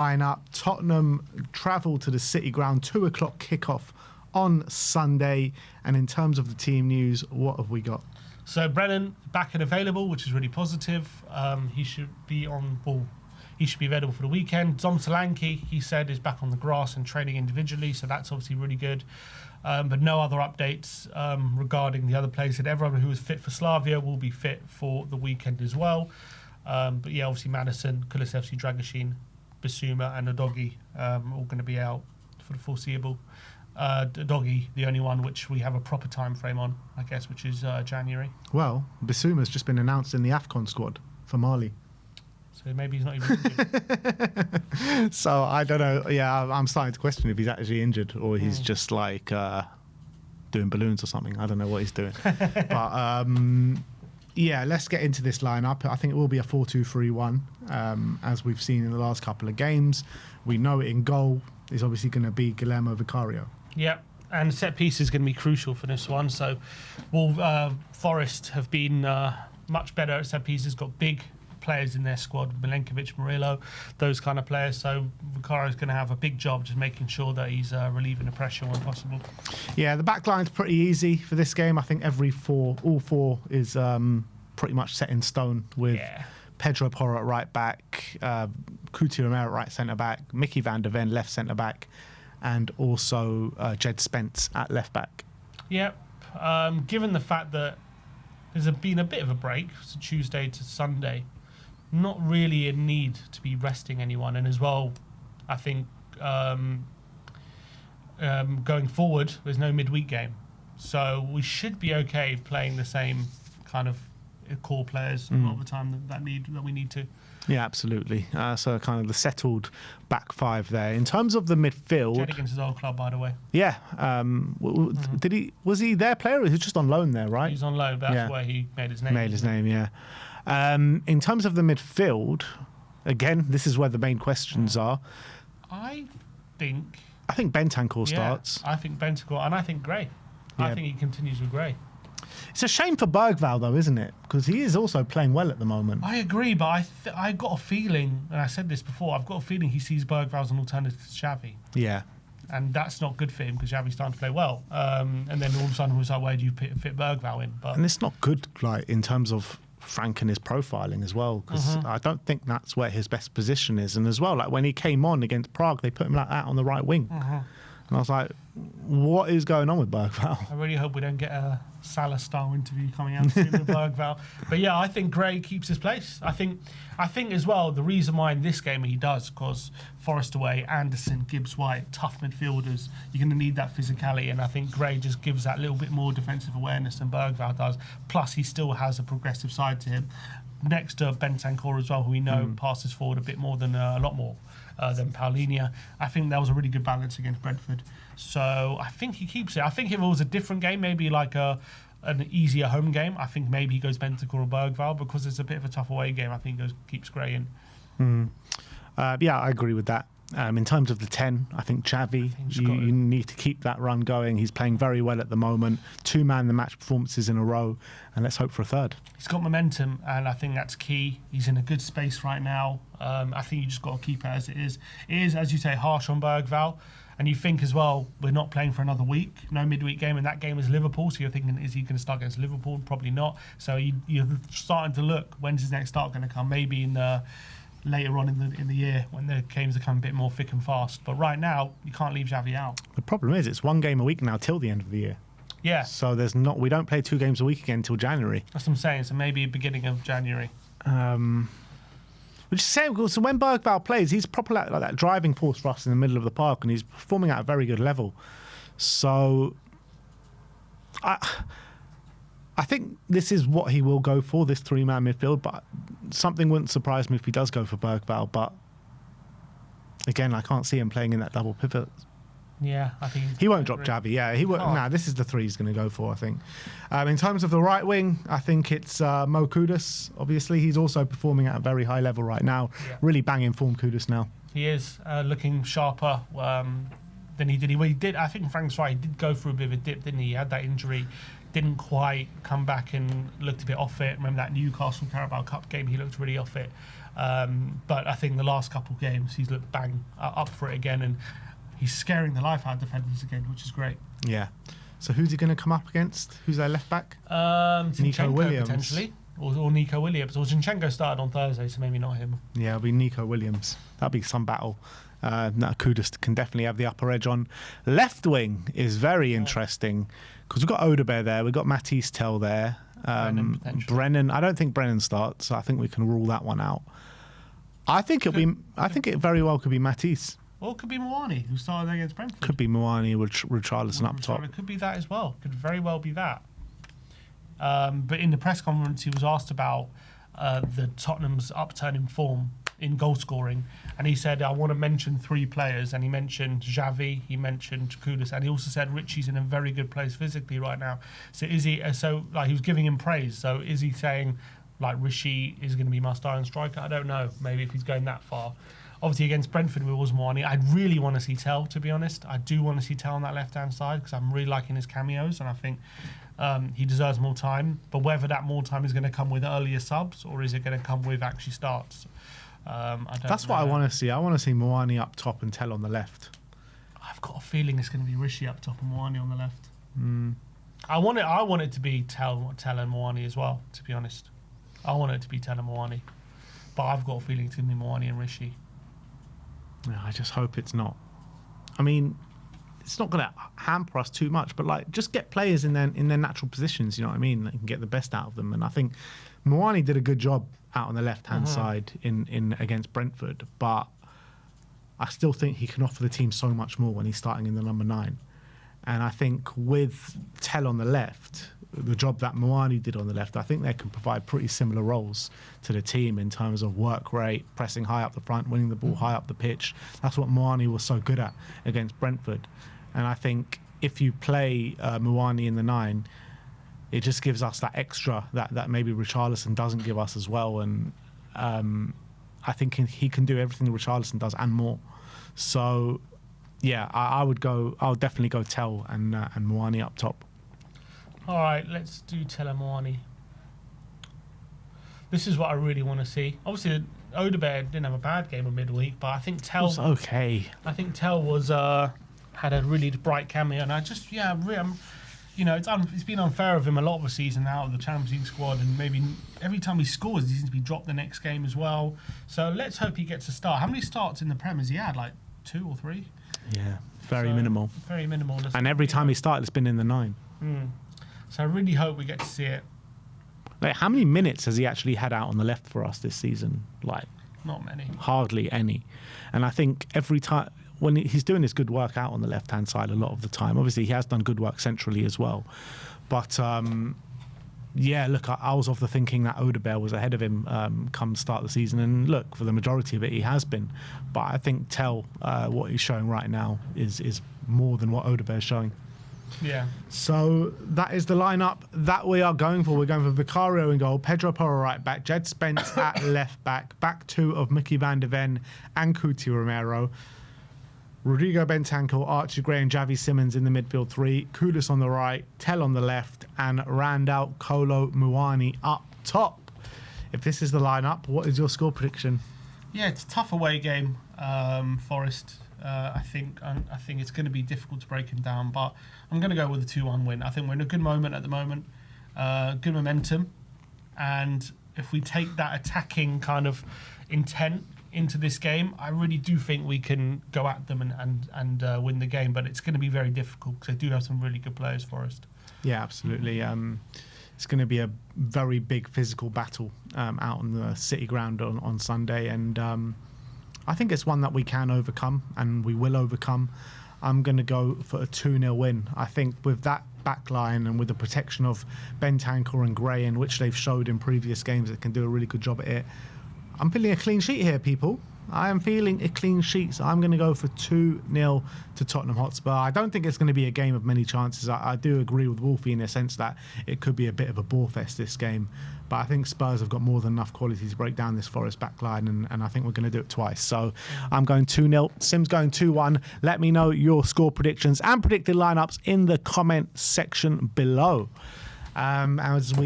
line up. Tottenham travel to the City Ground, 2 o'clock kickoff on Sunday. And in terms of the team news, what have we got? So Brennan back and available, which is really positive. He should be on ball. He should be available for the weekend. Dom Solanke, he said, is back on the grass and training individually, so that's obviously really good. But no other updates regarding the other players. And everyone who was fit for Slavia will be fit for the weekend as well. But yeah, obviously Madison, Kulusevski, Dragoshin, Bissouma and Udogie all going to be out for the foreseeable. Udogie, the only one which we have a proper time frame on, I guess, which is January. Well, Bissouma's just been announced in the AFCON squad for Mali. So maybe he's not even injured. So I don't know. Yeah, I'm starting to question if he's actually injured or he's just like doing balloons or something. I don't know what he's doing. But yeah, let's get into this lineup. I think it will be a 4-2-3-1, as we've seen in the last couple of games. We know it in goal is obviously going to be Guillermo Vicario. Yep. And set piece is going to be crucial for this one. So, Forest have been much better at set pieces. Got big players in their squad, Milenkovic, Murillo, those kind of players. So Vicario's going to have a big job just making sure that he's relieving the pressure when possible. Yeah, the back line's pretty easy for this game. I think all four is pretty much set in stone with Pedro Porro at right back, Coutinho Romero at right centre back, Mickey van der Ven left centre back, and also Jed Spence at left back. Yep. Given the fact that there's been a bit of a break, so Tuesday to Sunday, not really a need to be resting anyone. And as well, I think going forward, there's no midweek game. So we should be okay playing the same kind of core players a lot of the time that we need to. Yeah, absolutely. So kind of the settled back five there. In terms of the midfield, Jedigan's his old club, by the way. Yeah. Was he their player or was he just on loan there, right? He's on loan, but that's where he made his name. Yeah. In terms of the midfield, again, this is where the main questions are. I think Bentancur starts. I think Bentancur, and I think Gray. Yeah. I think he continues with Gray. It's a shame for Bergvall, though, isn't it? Because he is also playing well at the moment. I agree, but I got a feeling, and I said this before, I've got a feeling he sees Bergvall as an alternative to Xavi. Yeah. And that's not good for him because Xavi's starting to play well. And then all of a sudden, it was like, where do you fit Bergvall in? And it's not good, like, in terms of Frank and his profiling as well, because I don't think that's where his best position is. And as well, like when he came on against Prague, they put him like that on the right wing. And I was like, what is going on with Bergvall? I really hope we don't get a Salah-style interview coming out soon with Bergvall. But yeah, I think Gray keeps his place. I think as well, the reason why in this game he does, because Forest away, Anderson, Gibbs White, tough midfielders, you're going to need that physicality. And I think Gray just gives that little bit more defensive awareness than Bergvall does. Plus, he still has a progressive side to him. Next to Bentancur as well, who we know passes forward a bit more than a lot more than Paulinho. I think that was a really good balance against Brentford. So I think he keeps it. I think if it was a different game, maybe like an easier home game, I think maybe he goes Bentancur or Bergvall. Because it's a bit of a tough away game, I think he keeps Gray in. Yeah, I agree with that. In terms of the 10, I think Xavi, you need to keep that run going. He's playing very well at the moment. 2 man the match performances in a row, and let's hope for a third. He's got momentum, and I think that's key. He's in a good space right now. I think you just got to keep it as it is. It is, as you say, harsh on Bergvall. And you think as well, we're not playing for another week, no midweek game, and that game is Liverpool. So you're thinking, is he going to start against Liverpool? Probably not. So you're starting to look, when's his next start going to come? Maybe in the later on in the year when the games become a bit more thick and fast. But right now, you can't leave Xavi out. The problem is it's 1 game a week now till the end of the year. Yeah. So we don't play 2 games a week again till January. That's what I'm saying. So maybe beginning of January. Which is saying, because when Bergvall plays, he's proper like that driving force for us in the middle of the park, and he's performing at a very good level. So I think this is what he will go for, this 3-man midfield, but something wouldn't surprise me if he does go for Bergvall. But again, I can't see him playing in that double pivot. Yeah, I think he won't drop Xavi. Yeah, he won't. Nah, this is the 3 he's going to go for, I think. In terms of the right wing, I think it's Mo Kudus. Obviously, he's also performing at a very high level right now. Yeah. Really banging form, Kudus now. He is looking sharper than he did. I think Frank's right. He did go through a bit of a dip, didn't he? He had that injury didn't quite come back and looked a bit off it. Remember that Newcastle Carabao Cup game, he looked really off it. But I think the last couple of games, he's looked bang up for it again, and he's scaring the life out of defenders again, which is great. Yeah. So who's he going to come up against? Who's their left back? Nico Williams. Potentially. Or Nico Williams. Or Zinchenko started on Thursday, so maybe not him. Yeah, it'll be Nico Williams. That'll be some battle. Kudus can definitely have the upper edge on. Left wing is very interesting because we've got Odegaard there, we've got Matisse Tell there. Brennan. I don't think Brennan starts, so I think we can rule that one out. I think it very well could be Matisse. Or it could be Moani, who started against Brentford. Could be Moani with Richarlison up top. It could be that as well. Could very well be that. But in the press conference, he was asked about the Tottenham's upturn in form in goal scoring, and he said, I want to mention 3 players, and he mentioned Xavi, he mentioned Kudus, and he also said Richie's in a very good place physically right now. So is he? So like he was giving him praise. So is he saying like Richie is going to be my starting striker? I don't know. Maybe if he's going that far. Obviously against Brentford with Moani, I'd really want to see Tell, to be honest. I do want to see Tell on that left-hand side because I'm really liking his cameos, and I think he deserves more time. But whether that more time is going to come with earlier subs or is it going to come with actually starts, I don't That's know. what I want to see. I want to see Moani up top and Tell on the left. I've got a feeling it's going to be Rishi up top and Moani on the left. I want it to be Tell and Moani as well, to be honest. I want it to be Tell and Moani. But I've got a feeling it's going to be Moani and Rishi. Yeah, I just hope it's not. I mean, it's not going to hamper us too much, but like just get players in their natural positions. You know what I mean? They can get the best out of them, and I think Moani did a good job out on the left-hand side in against Brentford, but I still think he can offer the team so much more when he's starting in the number 9. And I think with Tell on the left, the job that Moani did on the left, I think they can provide pretty similar roles to the team in terms of work rate, pressing high up the front, winning the ball high up the pitch. That's what Moani was so good at against Brentford. And I think if you play Moani in the 9, it just gives us that extra that maybe Richarlison doesn't give us as well. And I think he can do everything that Richarlison does and more. So, yeah, I'll definitely go Tell and Moani up top. All right, let's do Tell and Moani. This is what I really want to see. Obviously, Odegaard didn't have a bad game in midweek, but I think Tell was okay. I think Tell was had a really bright cameo, and I just it's been unfair of him a lot of the season out of the Champions League squad, and maybe every time he scores, he seems to be dropped the next game as well. So let's hope he gets a start. How many starts in the Prem has he had? Like 2 or 3? Yeah, very minimal. Very minimal. And every time he started, it's been in the 9. So I really hope we get to see it. Like, how many minutes has he actually had out on the left for us this season? Like, not many. Hardly any. And I think every time when he's doing his good work out on the left-hand side a lot of the time, obviously he has done good work centrally as well. But yeah, look, I was of the thinking that Odegaard was ahead of him come start of the season, and look, for the majority of it, he has been. But I think Tell, what he's showing right now is more than what Odegaard is showing. Yeah. So that is the lineup that we are going for. We're going for Vicario in goal, Pedro Porro right back, Jed Spence at left back 2 of Mickey van der Ven and Cuti Romero, Rodrigo Bentancur, Archie Gray and Javi Simmons in the midfield 3, Kudus on the right, Tell on the left, and Randall Kolo Muani up top. If this is the lineup, what is your score prediction? Yeah, it's a tough away game, Forest. I think it's going to be difficult to break him down, but I'm going to go with a 2-1 win. I think we're in a good moment at the moment, good momentum, and if we take that attacking kind of intent into this game, I really do think we can go at them and win the game, but it's going to be very difficult because they do have some really good players, Forest. Yeah, absolutely. It's going to be a very big physical battle out on the City ground on Sunday, and I think it's one that we can overcome and we will overcome. I'm going to go for a 2-0 win. I think with that back line and with the protection of Bentancur and Gray, in which they've showed in previous games that can do a really good job at it, I'm feeling a clean sheet here, people. I am feeling a clean sheet, so I'm going to go for 2-0 to Tottenham Hotspur. I don't think it's going to be a game of many chances. I do agree with Wolfie in a sense that it could be a bit of a bore fest, this game. But I think Spurs have got more than enough quality to break down this Forest backline, and I think we're going to do it twice. So I'm going 2-0. Sim's going 2-1. Let me know your score predictions and predicted lineups in the comment section below. As we